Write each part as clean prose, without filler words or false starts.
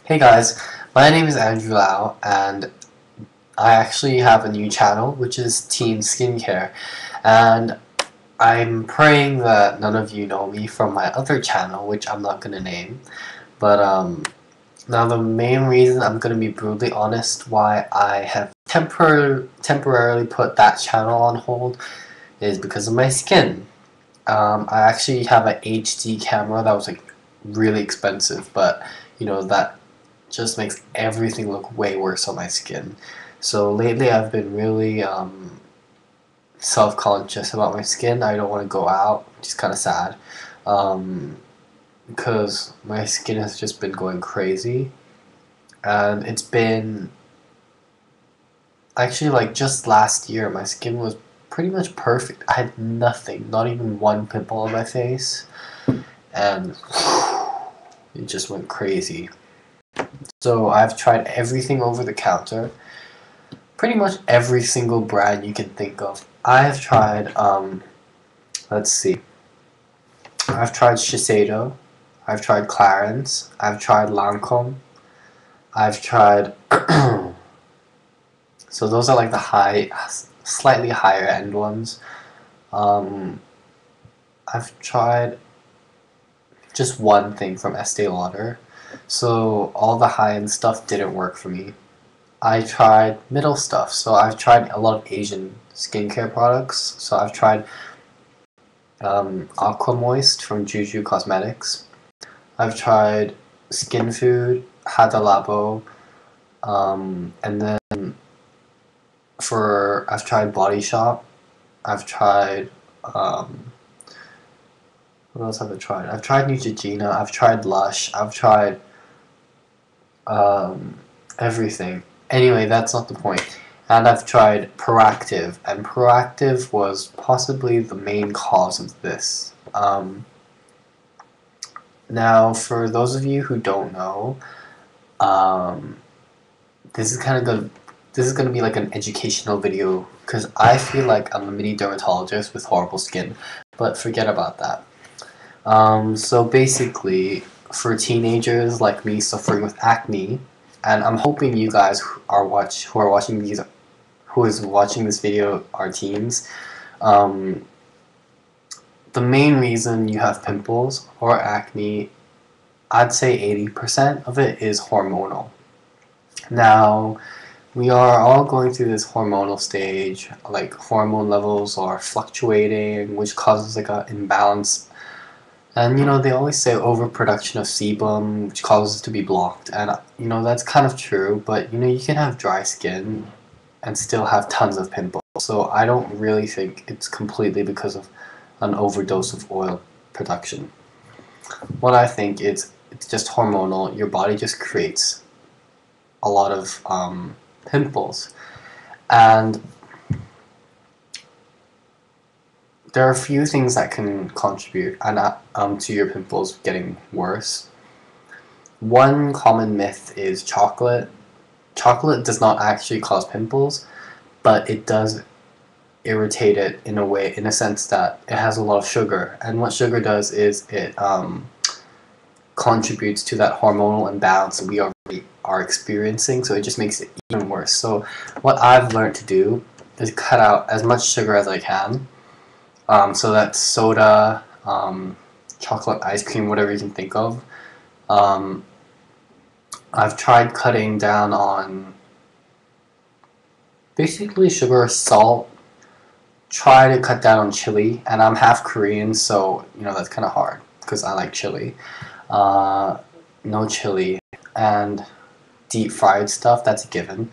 Hey guys, my name is Andrew Lau, and I actually have a new channel, which is Teen Skincare, and I'm praying that none of you know me from my other channel, which I'm not gonna name. But now the main reason, I'm gonna be brutally honest, why I have temporarily put that channel on hold is because of my skin. I actually have an HD camera that was like really expensive, but that just makes everything look way worse on my skin. So lately I've been really self-conscious about my skin. I don't want to go out, which is kind of sad, um, because my skin has just been going crazy, and it's been actually like just last year my skin was pretty much perfect. I had nothing, not even one pimple on my face, and it just went crazy. So I've tried everything over the counter, pretty much every single brand you can think of. I've tried, let's see, I've tried Shiseido, I've tried Clarins, I've tried Lancome, I've tried, so those are like the slightly higher end ones. Um, I've tried just one thing from Estee Lauder, so all the high end stuff didn't work for me. I tried middle stuff, so I've tried a lot of Asian skincare products. So I've tried Aqua Moist from Juju Cosmetics. I've tried Skin Food, Hada Labo, and then I've tried Body Shop. I've tried what else have I tried? I've tried Neutrogena. I've tried Lush. I've tried um, everything. Anyway, that's not the point. And I've tried Proactive, and Proactive was possibly the main cause of this. Now, for those of you who don't know, um, this is kind of good. This is going to be like an educational video because I feel like I'm a mini dermatologist with horrible skin, but forget about that. So basically, for teenagers like me suffering with acne, and I'm hoping you guys who is watching this video are teens. Um, the main reason you have pimples or acne, I'd say 80% of it is hormonal. Now, we are all going through this hormonal stage, like hormone levels are fluctuating, which causes like an imbalance. And they always say overproduction of sebum, which causes it to be blocked. And that's kind of true, but you can have dry skin and still have tons of pimples. So I don't really think it's completely because of an overdose of oil production. What I think is it's just hormonal. Your body just creates a lot of pimples. And there are a few things that can contribute to your pimples getting worse. One common myth is chocolate. Chocolate does not actually cause pimples, but it does irritate it in a sense that it has a lot of sugar. And what sugar does is it contributes to that hormonal imbalance we already are experiencing, so it just makes it even worse. So what I've learned to do is cut out as much sugar as I can. So that's soda, chocolate ice cream, whatever you can think of. I've tried cutting down on basically sugar, salt, try to cut down on chili, and I'm half Korean, so that's kind of hard because I like chili. No chili, and deep fried stuff, that's a given,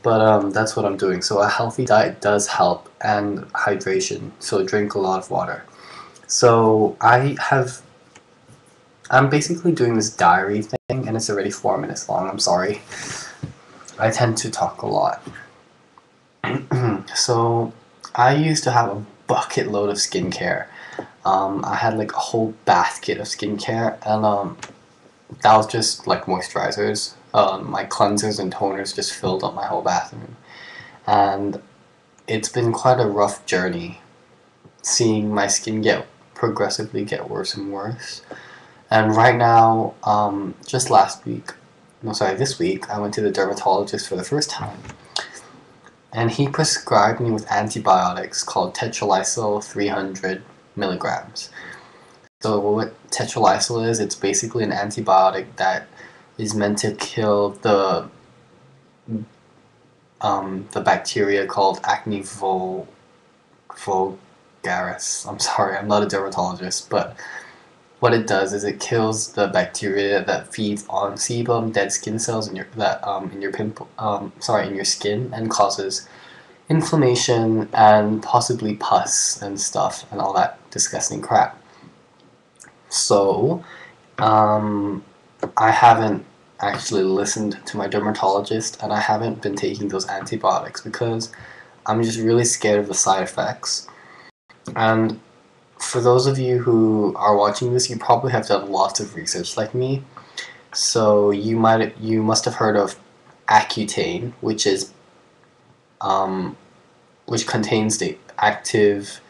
but that's what I'm doing. So a healthy diet does help, and hydration, so drink a lot of water. So I'm basically doing this diary thing, and it's already 4 minutes long. I'm sorry, I tend to talk a lot. So I used to have a bucket load of skincare. I had like a whole basket of skincare, and that was just like moisturizers. My cleansers and toners just filled up my whole bathroom, and it's been quite a rough journey seeing my skin progressively get worse and worse. And right now, just last week, this week, I went to the dermatologist for the first time, and he prescribed me with antibiotics called tetralysal 300 milligrams. So what tetralysal is, it's basically an antibiotic that is meant to kill the bacteria called acne vulgaris. I'm sorry, I'm not a dermatologist, but what it does is it kills the bacteria that feeds on sebum, dead skin cells in your in your skin, and causes inflammation and possibly pus and stuff and all that disgusting crap. So, I haven't actually listened to my dermatologist, and I haven't been taking those antibiotics because I'm just really scared of the side effects. And for those of you who are watching this, you probably have done lots of research like me. So you must have heard of Accutane, which is which contains the active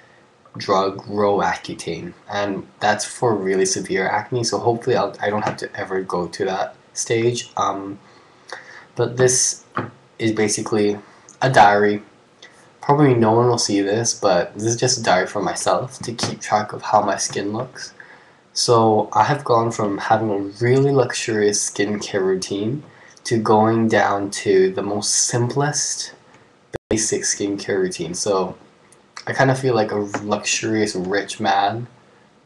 drug Roaccutane, and that's for really severe acne. So hopefully I don't have to ever go to that stage. But this is basically a diary. Probably no one will see this, but this is just a diary for myself to keep track of how my skin looks. So I have gone from having a really luxurious skincare routine to going down to the most simplest, basic skincare routine. So I kind of feel like a luxurious rich man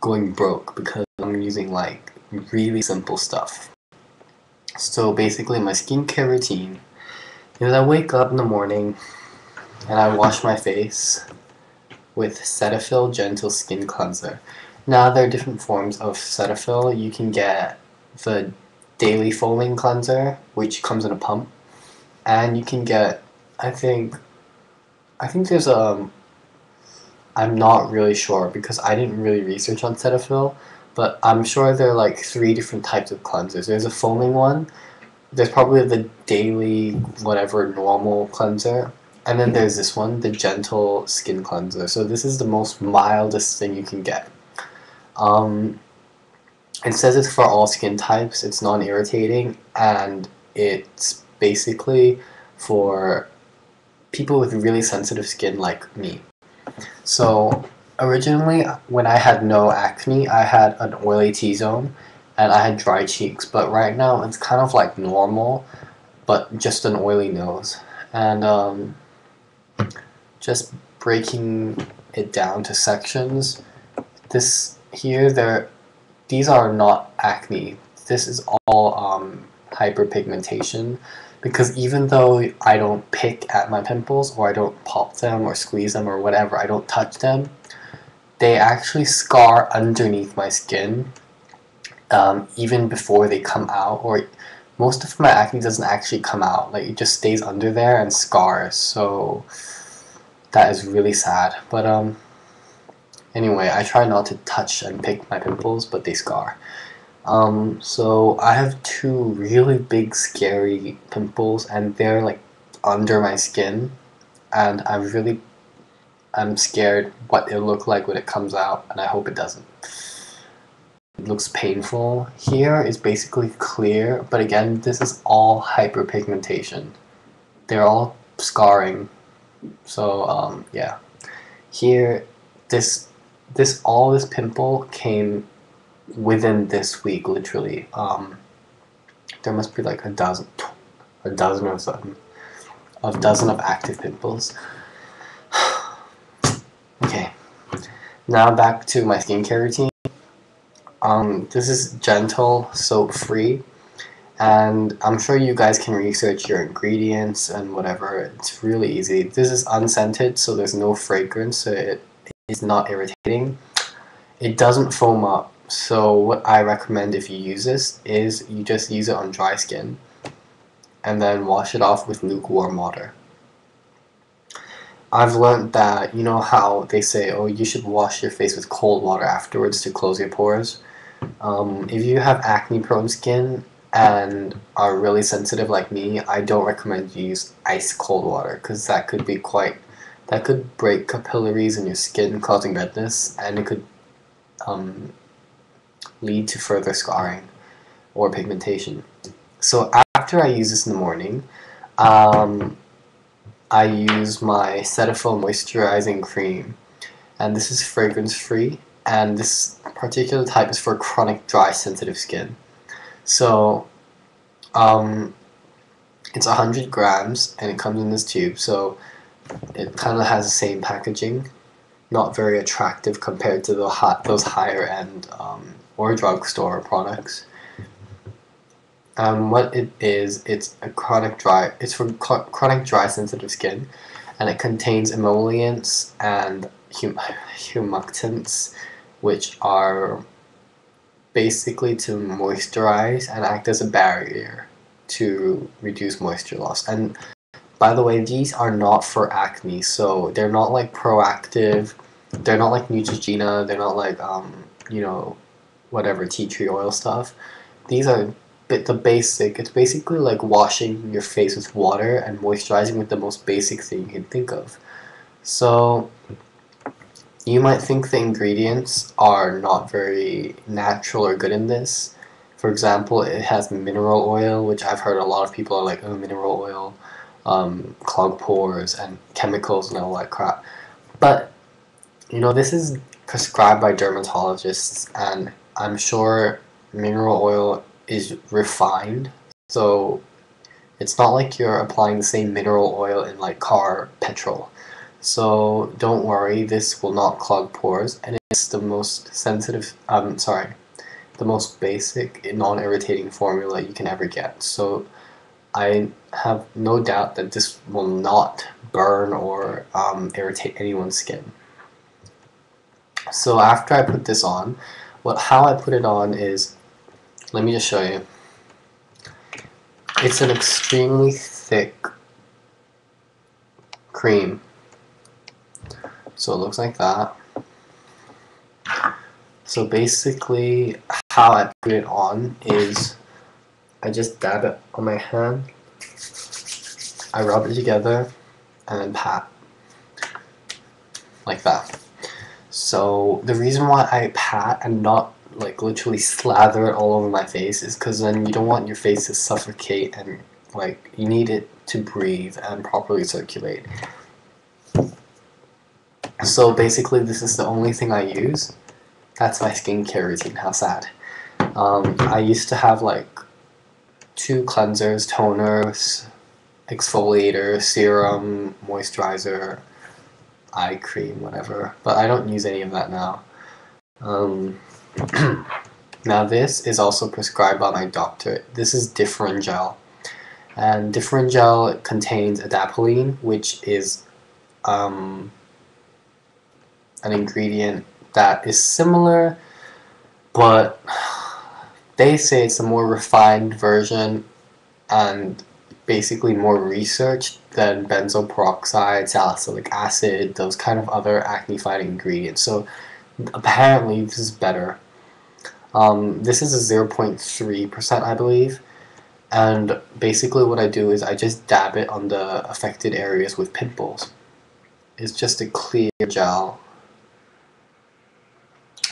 going broke because I'm using like really simple stuff. So basically my skincare routine is I wake up in the morning and I wash my face with Cetaphil Gentle Skin Cleanser. Now there are different forms of Cetaphil. You can get the daily foaming cleanser, which comes in a pump, and you can get, I think there's I'm not really sure because I didn't really research on Cetaphil, but I'm sure there are like 3 different types of cleansers. There's a foaming one, there's probably the daily whatever normal cleanser, and then there's this one, the gentle skin cleanser. So this is the most mildest thing you can get. It says it's for all skin types, it's non-irritating, and it's basically for people with really sensitive skin like me. So originally, when I had no acne, I had an oily T-zone and I had dry cheeks, but right now it's kind of like normal, but just an oily nose. And just breaking it down to sections, these are not acne. This is all hyperpigmentation, because even though I don't pick at my pimples or I don't pop them or squeeze them or whatever, I don't touch them, they actually scar underneath my skin even before they come out, or most of my acne doesn't actually come out, like it just stays under there and scars. So that is really sad. But anyway, I try not to touch and pick my pimples, but they scar. So I have 2 really big scary pimples, and they're like under my skin, and I'm scared what it'll look like when it comes out, and I hope it doesn't. It looks painful. Here is basically clear, but again, this is all hyperpigmentation. They're all scarring. So yeah. Here, this pimple came within this week, literally. There must be like a dozen of them, of active pimples. Okay, now back to my skincare routine. This is gentle, soap-free, and I'm sure you guys can research your ingredients and whatever. It's really easy. This is unscented, so there's no fragrance, so it is not irritating. It doesn't foam up, so what I recommend if you use this is you just use it on dry skin and then wash it off with lukewarm water. I've learned that, you know how they say, oh, you should wash your face with cold water afterwards to close your pores? If you have acne-prone skin and are really sensitive like me, I don't recommend you use ice cold water, because that could break capillaries in your skin, causing redness, and it could lead to further scarring or pigmentation. So after I use this in the morning, I use my Cetaphil moisturizing cream, and this is fragrance free, and this particular type is for chronic dry sensitive skin. So it's 100 grams and it comes in this tube, so it kind of has the same packaging, not very attractive compared to those higher end or drugstore products. What it is, it's for chronic dry sensitive skin, and it contains emollients and humectants, which are basically to moisturize and act as a barrier to reduce moisture loss. And by the way, these are not for acne, so they're not like proactive, they're not like Neutrogena, they're not like you know, whatever tea tree oil stuff. These are the basic. It's basically like washing your face with water and moisturizing with the most basic thing you can think of. So you might think the ingredients are not very natural or good in this. For example, it has mineral oil, which I've heard a lot of people are like, oh, mineral oil clog pores and chemicals and all that crap. But you know, this is prescribed by dermatologists, and I'm sure mineral oil is refined, so it's not like you're applying the same mineral oil in like car petrol. So don't worry, this will not clog pores, and it's the most the most basic non-irritating formula you can ever get. So I have no doubt that this will not burn or irritate anyone's skin. So after I put this on, how I put it on is, let me just show you. It's an extremely thick cream. So it looks like that. So basically, how I put it on is, I just dab it on my hand, I rub it together, and then pat. Like that. So the reason why I pat and not like literally slather it all over my face is because then you don't want your face to suffocate, and like you need it to breathe and properly circulate. So basically this is the only thing I use. That's my skincare routine. How sad. I used to have like 2 cleansers, toners, exfoliator, serum, moisturizer, eye cream, whatever, but I don't use any of that now. Now this is also prescribed by my doctor. This is Differin Gel, and Differin Gel contains adapalene, which is an ingredient that is similar, but they say it's a more refined version and basically more researched than benzoyl peroxide, salicylic acid, those kind of other acne-fighting ingredients. So apparently this is better. This is a 0.3%, I believe, and basically what I do is I just dab it on the affected areas with pimples. It's just a clear gel.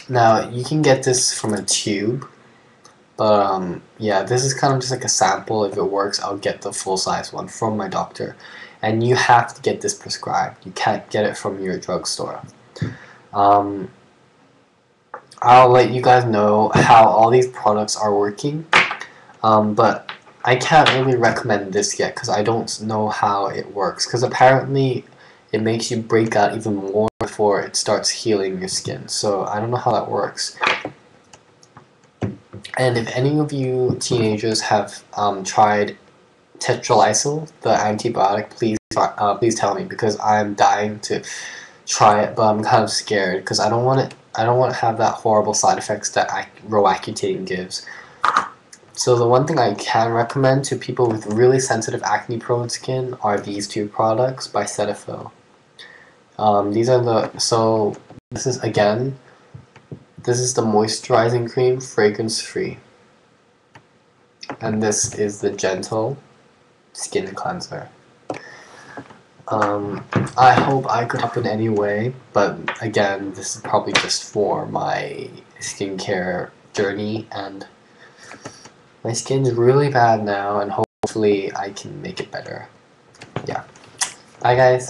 Now you can get this from a tube, but yeah, this is kind of just like a sample. If it works, I'll get the full-size one from my doctor, and you have to get this prescribed. You can't get it from your drugstore. I'll let you guys know how all these products are working, but I can't really recommend this yet because I don't know how it works, because apparently it makes you break out even more before it starts healing your skin. So I don't know how that works. And if any of you teenagers have tried tetralysal, the antibiotic, please tell me, because I'm dying to try it, but I'm kind of scared because I don't want to have that horrible side effects that Roaccutane gives. So the one thing I can recommend to people with really sensitive acne-prone skin are these 2 products by Cetaphil. This is again, this is the moisturizing cream, fragrance free, and this is the gentle skin cleanser. I hope I could help in any way, but again, this is probably just for my skincare journey, and my skin is really bad now, and hopefully I can make it better. Yeah. Bye guys.